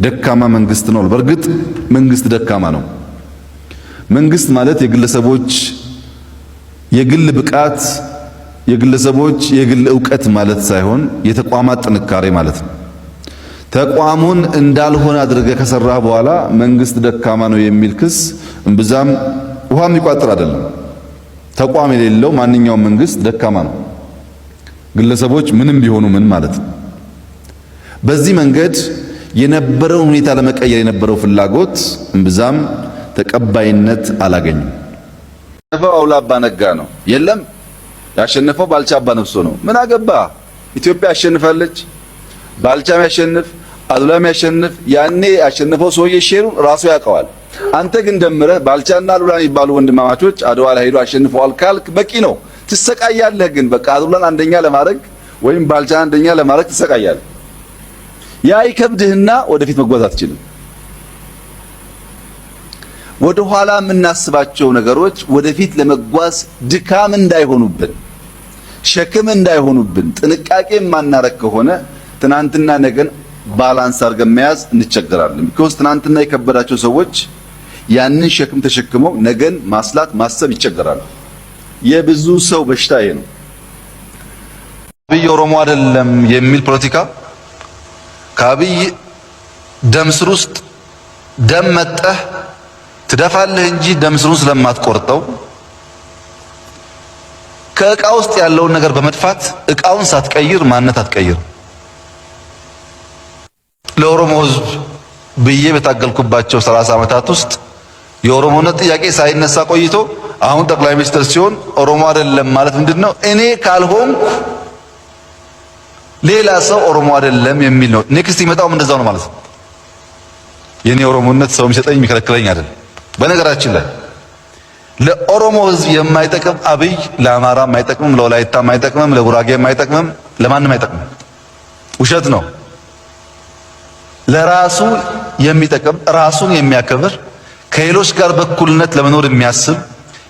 ደካማ መንግስት ነው። በእርግጥ መንግስት ደካማ ነው። መንግስት ማለት የግለሰቦች የግል ብቃት፣ የግለሰቦች የግል ዕውቀት ማለት ሳይሆን የተቋማት ጥንካሬ ማለት ነው። ተቋሙን እንዳልሆነ አድርገህ ከሰራህ በኋላ መንግስት ደካማ ነው የሚል ክስ እምብዛም ውሃ የሚቋጥር አይደለም። ተቋም የሌለው ማንኛውም መንግስት ደካማ ነው። ግለሰቦች ምንም ቢሆኑ ምን ማለት ነው። በዚህ መንገድ የነበረውን ሁኔታ ለመቀየር የነበረው ፍላጎት እምብዛም ተቀባይነት አላገኘም። አውላ አባ ነጋ ነው የለም ያሸነፈው ባልቻ አባ ነፍሶ ነው። ምን አገባ? ኢትዮጵያ አሸንፋለች። ባልቻም ያሸንፍ አሉላም ያሸንፍ፣ ያኔ ያሸነፈው ሰውዬ ሼሩ ራሱ ያውቀዋል። አንተ ግን ደምረህ ባልቻና አሉላ የሚባሉ ወንድማማቾች አድዋ ላይ ሄዱ አሸንፈዋል ካልክ በቂ ነው። ትሰቃያለህ ግን በቃ አሉላን አንደኛ ለማድረግ ወይም ባልቻን አንደኛ ለማድረግ ትሰቃያለህ። ያ ይከብድህና ወደፊት መጓዝ አትችልም። ወደ ኋላ የምናስባቸው ነገሮች ወደፊት ለመጓዝ ድካም እንዳይሆኑብን፣ ሸክም እንዳይሆኑብን ጥንቃቄ የማናረግ ከሆነ ትናንትና ነገን ባላንስ አድርገን መያዝ እንቸገራለን። ቢኮዝ ትናንትና የከበዳቸው ሰዎች ያንን ሸክም ተሸክመው ነገን ማስላት ማሰብ ይቸገራሉ። የብዙ ሰው በሽታ ይሄ ነው። አብይ ኦሮሞ አይደለም የሚል ፖለቲካ ከአብይ ደም ስር ውስጥ ደም መጠህ ትደፋለህ እንጂ ደም ስሩን ስለማትቆርጠው ከእቃ ውስጥ ያለውን ነገር በመድፋት እቃውን ሳትቀይር ማንነት አትቀይር። ለኦሮሞ ሕዝብ ብዬ በታገልኩባቸው 30 ዓመታት ውስጥ የኦሮሞነት ጥያቄ ሳይነሳ ቆይቶ አሁን ጠቅላይ ሚኒስትር ሲሆን ኦሮሞ አይደለም ማለት ምንድነው? እኔ ካልሆንኩ ሌላ ሰው ኦሮሞ አይደለም የሚል ነው። ኔክስት ይመጣውም እንደዛው ነው ማለት ነው። የኔ ኦሮሞነት ሰው የሚሰጠኝ የሚከለክለኝ አይደለም። በነገራችን ላይ ለኦሮሞ ሕዝብ የማይጠቅም አብይ ለአማራም አይጠቅምም፣ ለወላይታም አይጠቅምም፣ ለጉራጌም አይጠቅምም፣ ለማንም አይጠቅምም። ውሸት ነው። ለራሱ የሚጠቅም ራሱን የሚያከብር ከሌሎች ጋር በኩልነት ለመኖር የሚያስብ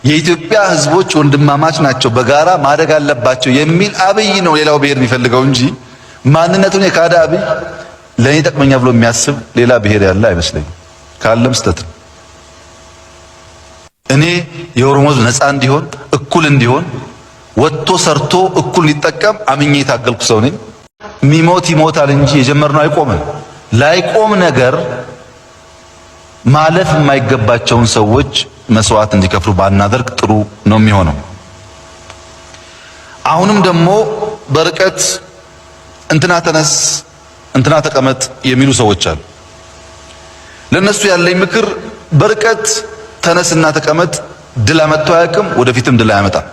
የኢትዮጵያ ሕዝቦች ወንድማማች ናቸው፣ በጋራ ማደግ አለባቸው የሚል አብይ ነው ሌላው ብሔር የሚፈልገው እንጂ ማንነቱን የካደ አብይ ለኔ ጠቅመኛ ብሎ የሚያስብ ሌላ ብሔር ያለ አይመስለኝም። ካለም ስተት ነው። እኔ የኦሮሞ ሕዝብ ነፃ እንዲሆን እኩል እንዲሆን ወጥቶ ሰርቶ እኩል ሊጠቀም አምኜ የታገልኩ ሰው ነኝ። ሚሞት ይሞታል እንጂ የጀመርነው አይቆምም። ላይቆም ነገር ማለፍ የማይገባቸውን ሰዎች መስዋዕት እንዲከፍሉ ባናደርግ ጥሩ ነው የሚሆነው። አሁንም ደግሞ በርቀት እንትና ተነስ እንትና ተቀመጥ የሚሉ ሰዎች አሉ። ለነሱ ያለኝ ምክር በርቀት ተነስና ተቀመጥ ድል አመጣ አያውቅም፣ ወደፊትም ድል አያመጣም።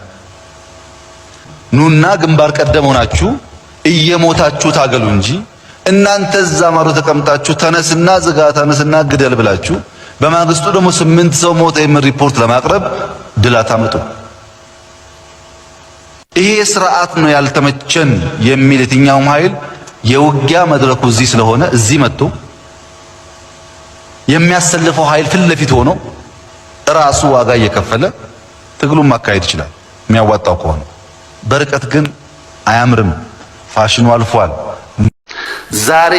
ኑና ግንባር ቀደም ሆናችሁ እየሞታችሁ ታገሉ እንጂ እናንተ እዛ ማዶ ተቀምጣችሁ ተነስና ዝጋ ተነስና ግደል ብላችሁ በማግስቱ ደግሞ 8 ሰው ሞተ የሚል ሪፖርት ለማቅረብ ድል አታመጡ። ይሄ ስርዓት ነው ያልተመቸን የሚል የትኛውም ኃይል የውጊያ መድረኩ እዚህ ስለሆነ እዚህ መጥቶ የሚያሰልፈው ኃይል ፊት ለፊት ሆኖ ራሱ ዋጋ እየከፈለ ትግሉን ማካሄድ ይችላል የሚያዋጣው ከሆነ። በርቀት ግን አያምርም። ፋሽኑ አልፏል። ዛሬ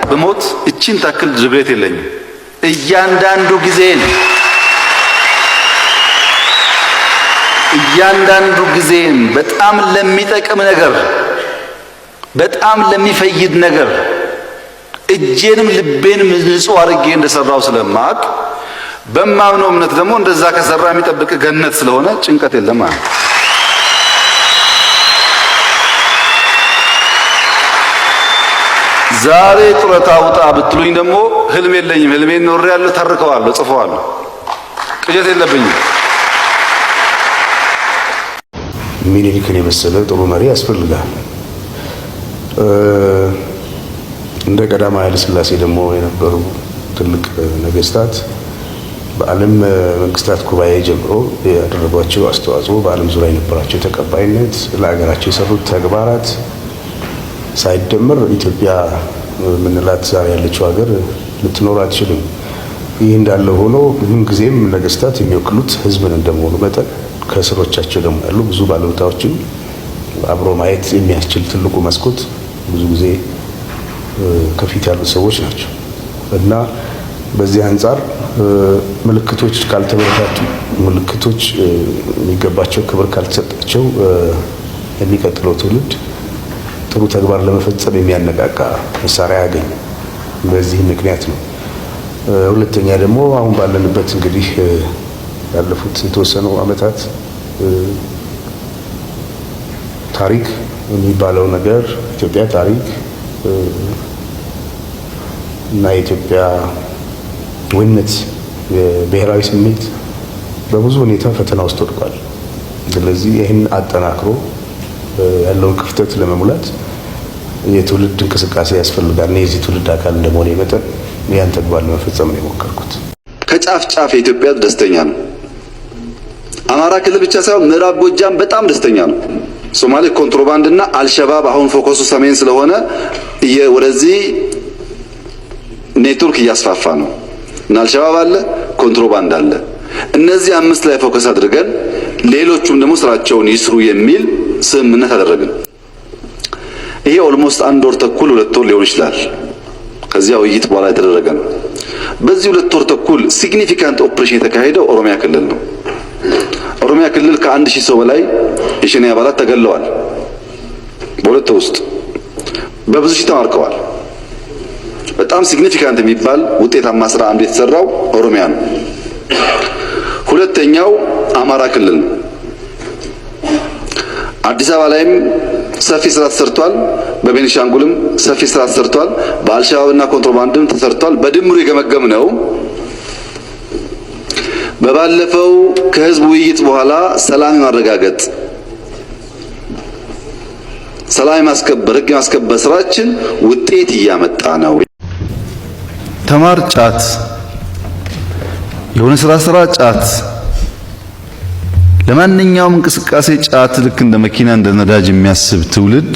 በሞት እቺን ታክል ድብረት የለኝም። እያንዳንዱ ጊዜን በጣም ለሚጠቅም ነገር በጣም ለሚፈይድ ነገር እጄንም ልቤንም ንጹህ አድርጌ እንደሰራው ስለማቅ በማምነው እምነት ደግሞ እንደዛ ከሰራ የሚጠብቅ ገነት ስለሆነ ጭንቀት የለም ማለት ነው። ዛሬ ጡረታ ውጣ ብትሉኝ ደግሞ ህልም የለኝም። ህልሜን ኖሬ ያለው ተርከዋለሁ፣ ጽፈዋለሁ። ቅዠት የለብኝም። ሚኒሊክን የመሰለ ጥሩ መሪ ያስፈልጋል። እንደ ቀዳማዊ ኃይለ ሥላሴ ደግሞ የነበሩ ትልቅ ነገስታት በዓለም መንግስታት ጉባኤ ጀምሮ ያደረጓቸው አስተዋጽኦ፣ በዓለም ዙሪያ የነበራቸው ተቀባይነት፣ ለሀገራቸው የሰሩት ተግባራት ሳይደመር ኢትዮጵያ ምንላት ዛሬ ያለችው ሀገር ልትኖር አትችልም። ይህ እንዳለ ሆኖ ምን ጊዜም ነገስታት የሚወክሉት ህዝብን እንደመሆኑ መጠን ከስሮቻቸው ደግሞ ያሉ ብዙ ባለውለታዎችን አብሮ ማየት የሚያስችል ትልቁ መስኮት ብዙ ጊዜ ከፊት ያሉ ሰዎች ናቸው እና በዚህ አንጻር ምልክቶች ካልተበረታቱ፣ ምልክቶች የሚገባቸው ክብር ካልተሰጣቸው የሚቀጥለው ትውልድ ጥሩ ተግባር ለመፈጸም የሚያነቃቃ መሳሪያ ያገኝ። በዚህ ምክንያት ነው። ሁለተኛ ደግሞ አሁን ባለንበት እንግዲህ ያለፉት የተወሰኑ ዓመታት ታሪክ የሚባለው ነገር ኢትዮጵያ ታሪክ እና የኢትዮጵያ ወይነት የብሔራዊ ስሜት በብዙ ሁኔታ ፈተና ውስጥ ወድቋል። ስለዚህ ይህን አጠናክሮ ያለውን ክፍተት ለመሙላት የትውልድ እንቅስቃሴ ያስፈልጋል። የዚህ ትውልድ አካል እንደመሆነ መጠን ያን ተግባር ለመፈጸም ነው የሞከርኩት። ከጫፍ ጫፍ የኢትዮጵያ ደስተኛ ነው። አማራ ክልል ብቻ ሳይሆን ምዕራብ ጎጃም በጣም ደስተኛ ነው። ሶማሌ ኮንትሮባንድና አልሸባብ አሁን ፎከሱ ሰሜን ስለሆነ ወደዚህ ኔትወርክ እያስፋፋ ነው እና አልሸባብ አለ፣ ኮንትሮባንድ አለ። እነዚህ 5 ላይ ፎከስ አድርገን ሌሎቹም ደግሞ ስራቸውን ይስሩ የሚል ስምምነት አደረግን። ይሄ ኦልሞስት 1 ወር ተኩል 2 ወር ሊሆን ይችላል። ከዚያ ውይይት በኋላ የተደረገ ነው። በዚህ 2 ወር ተኩል ሲግኒፊካንት ኦፕሬሽን የተካሄደው ኦሮሚያ ክልል ነው። ኦሮሚያ ክልል ከ1000 ሰው በላይ የሸኔ አባላት ተገለዋል። በሁለት ውስጥ በብዙ ሺህ ተማርከዋል። በጣም ሲግኒፊካንት የሚባል ውጤታማ ስራ አንዱ የተሰራው ኦሮሚያ ነው። ሁለተኛው አማራ ክልል ነው። አዲስ አበባ ላይም ሰፊ ስራ ተሰርቷል። በቤኒሻንጉልም ሰፊ ስራ ተሰርቷል። በአልሸባብና ኮንትሮባንድም ተሰርቷል። በድምሩ የገመገምነው በባለፈው ከህዝብ ውይይት በኋላ ሰላም ማረጋገጥ፣ ሰላም ማስከበር፣ ህግ ማስከበር ስራችን ውጤት እያመጣ ነው። ተማር ጫት፣ የሆነ ስራ ጫት፣ ለማንኛውም እንቅስቃሴ ጫት ልክ እንደ መኪና እንደ ነዳጅ የሚያስብ ትውልድ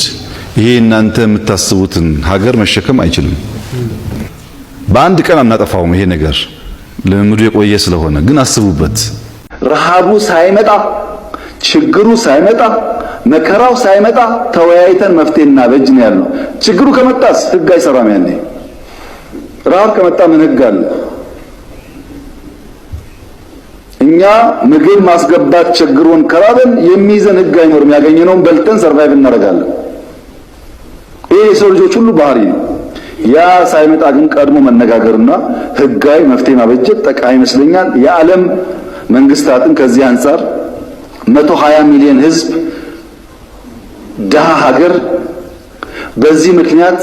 ይሄ እናንተ የምታስቡትን ሀገር መሸከም አይችልም። በአንድ ቀን አናጠፋውም። ይሄ ነገር ልምምዱ የቆየ ስለሆነ ግን አስቡበት። ረሃቡ ሳይመጣ ችግሩ ሳይመጣ መከራው ሳይመጣ ተወያይተን መፍትሄና በእጅ ነው ያለው። ችግሩ ከመጣስ ህግ አይሰራም። ያኔ ረሃብ ከመጣ ምን ህግ አለ? እኛ ምግብ ማስገባት ችግሩን ከራበን የሚይዘን ህግ አይኖርም። ያገኘነውን በልተን ሰርቫይቭ እናደርጋለን። ይሄ የሰው ልጆች ሁሉ ባህሪ ነው። ያ ሳይመጣ ግን ቀድሞ መነጋገርና ህጋዊ መፍትሄ ማበጀት ጠቃሚ ይመስለኛል። የዓለም መንግስታትን ከዚህ አንጻር 120 ሚሊዮን ህዝብ ደሃ ሀገር በዚህ ምክንያት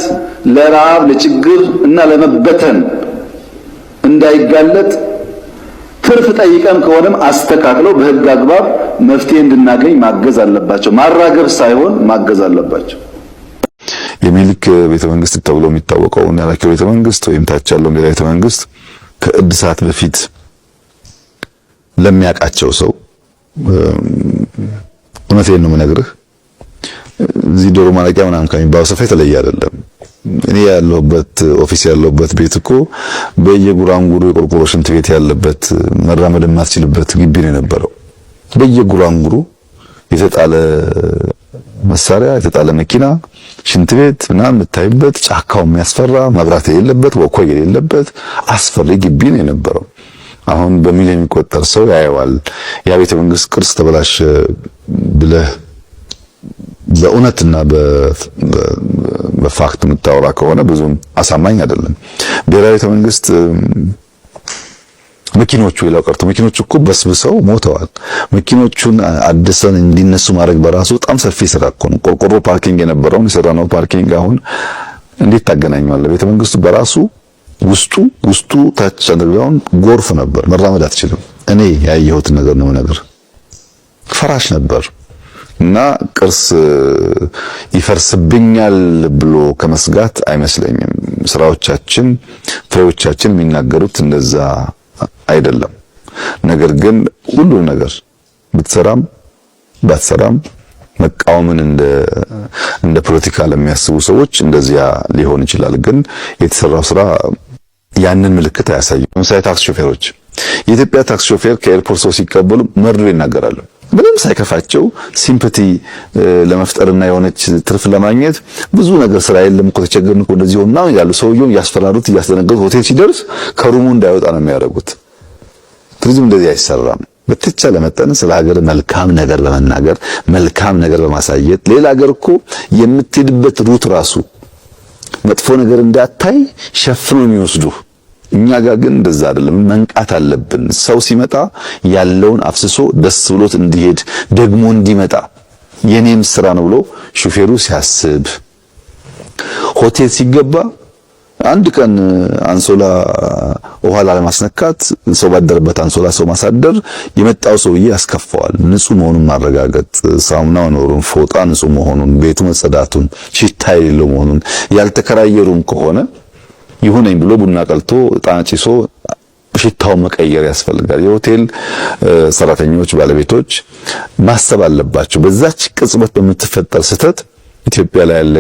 ለረሃብ ለችግር እና ለመበተን እንዳይጋለጥ ትርፍ ጠይቀም ከሆነም አስተካክለው በህግ አግባብ መፍትሄ እንድናገኝ ማገዝ አለባቸው። ማራገብ ሳይሆን ማገዝ አለባቸው። የሚልክ ቤተ መንግስት ተብሎ የሚታወቀው ያላከው ቤተ መንግስት ወይም ታች ያለው ሌላ ቤተ መንግስት ከእድሳት በፊት ለሚያቃቸው ሰው እውነቴን ነው የምነግርህ፣ እዚህ ዶሮ ማለቂያ ምናምን ከሚባለው ሰፈር የተለየ አይደለም። እኔ ያለሁበት ኦፊስ ያለሁበት ቤት እኮ በየጉራንጉሩ የቆርቆሮ ሽንት ቤት ያለበት መራመድ የማትችልበት ግቢ ነው የነበረው። በየጉራንጉሩ የተጣለ መሳሪያ፣ የተጣለ መኪና፣ ሽንት ቤት ምናምን የምታይበት፣ ጫካው የሚያስፈራ፣ መብራት የሌለበት፣ ወኮይ የሌለበት አስፈሪ ግቢ ነው የነበረው። አሁን በሚሊዮን የሚቆጠር ሰው ያየዋል። ያ ቤተ መንግስት ቅርስ ተበላሸ ብለህ በእውነትና በፋክት የምታወራ ከሆነ ብዙም አሳማኝ አይደለም። ብሔራዊ ቤተ መንግስት መኪኖቹ ሌላው ቀርቶ መኪኖቹ እኮ በስብሰው ሞተዋል። መኪኖቹን አድሰን እንዲነሱ ማድረግ በራሱ በጣም ሰፊ ስራ እኮ ነው። ቆርቆሮ ፓርኪንግ የነበረውን የሰራነው ፓርኪንግ አሁን እንዴት ታገናኘዋለህ? ቤተ መንግስቱ በራሱ ውስጡ ታች አንደርግራውንድ ጎርፍ ነበር፣ መራመድ አትችልም። እኔ ያየሁት ነገር ነው ነገር ፈራሽ ነበር እና ቅርስ ይፈርስብኛል ብሎ ከመስጋት አይመስለኝም። ስራዎቻችን ፍሬዎቻችን የሚናገሩት እንደዛ አይደለም። ነገር ግን ሁሉ ነገር ብትሰራም ባትሰራም መቃወምን እንደ ፖለቲካ ለሚያስቡ ሰዎች እንደዚያ ሊሆን ይችላል። ግን የተሰራው ስራ ያንን ምልክት አያሳይም። ለምሳሌ ታክሲ ሾፌሮች፣ የኢትዮጵያ ታክሲ ሾፌር ከኤርፖርት ሰው ሲቀበሉ መርዶ ይናገራሉ። ምንም ሳይከፋቸው ሲምፓቲ ለመፍጠርና የሆነች ትርፍ ለማግኘት ብዙ ነገር ስራ የለም እኮ ተቸገርን እኮ እንደዚህ ሆና ያሉ ሰውየውን ያስፈራሩት እያስደነገጡት ሆቴል ሲደርስ ከሩሙ እንዳይወጣ ነው የሚያደርጉት። ቱሪዝም እንደዚህ አይሰራም። በተቻለ መጠን ስለ ሀገር መልካም ነገር በመናገር መልካም ነገር በማሳየት ሌላ ሀገር እኮ የምትሄድበት ሩት ራሱ መጥፎ ነገር እንዳታይ ሸፍኖ የሚወስዱ እኛ ጋር ግን እንደዛ አይደለም። መንቃት አለብን። ሰው ሲመጣ ያለውን አፍስሶ ደስ ብሎት እንዲሄድ ደግሞ እንዲመጣ የኔም ስራ ነው ብሎ ሹፌሩ ሲያስብ፣ ሆቴል ሲገባ አንድ ቀን አንሶላ ውሃ ላለማስነካት ሰው ባደረበት አንሶላ ሰው ማሳደር የመጣው ሰውዬ ያስከፋዋል። ንጹህ መሆኑን ማረጋገጥ፣ ሳሙናው ኖሩን፣ ፎጣ ንጹህ መሆኑን፣ ቤቱ መጸዳቱን፣ ሽታ የሌለው መሆኑን፣ ያልተከራየሩም ከሆነ ይሁነኝ ብሎ ቡና ቀልቶ ዕጣን ጭሶ ሽታው መቀየር ያስፈልጋል። የሆቴል ሰራተኞች ባለቤቶች ማሰብ አለባቸው። በዛች ቅጽበት በምትፈጠር ስህተት ኢትዮጵያ ላይ ያለ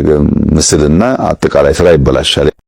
ምስልና አጠቃላይ ስራ ይበላሻል።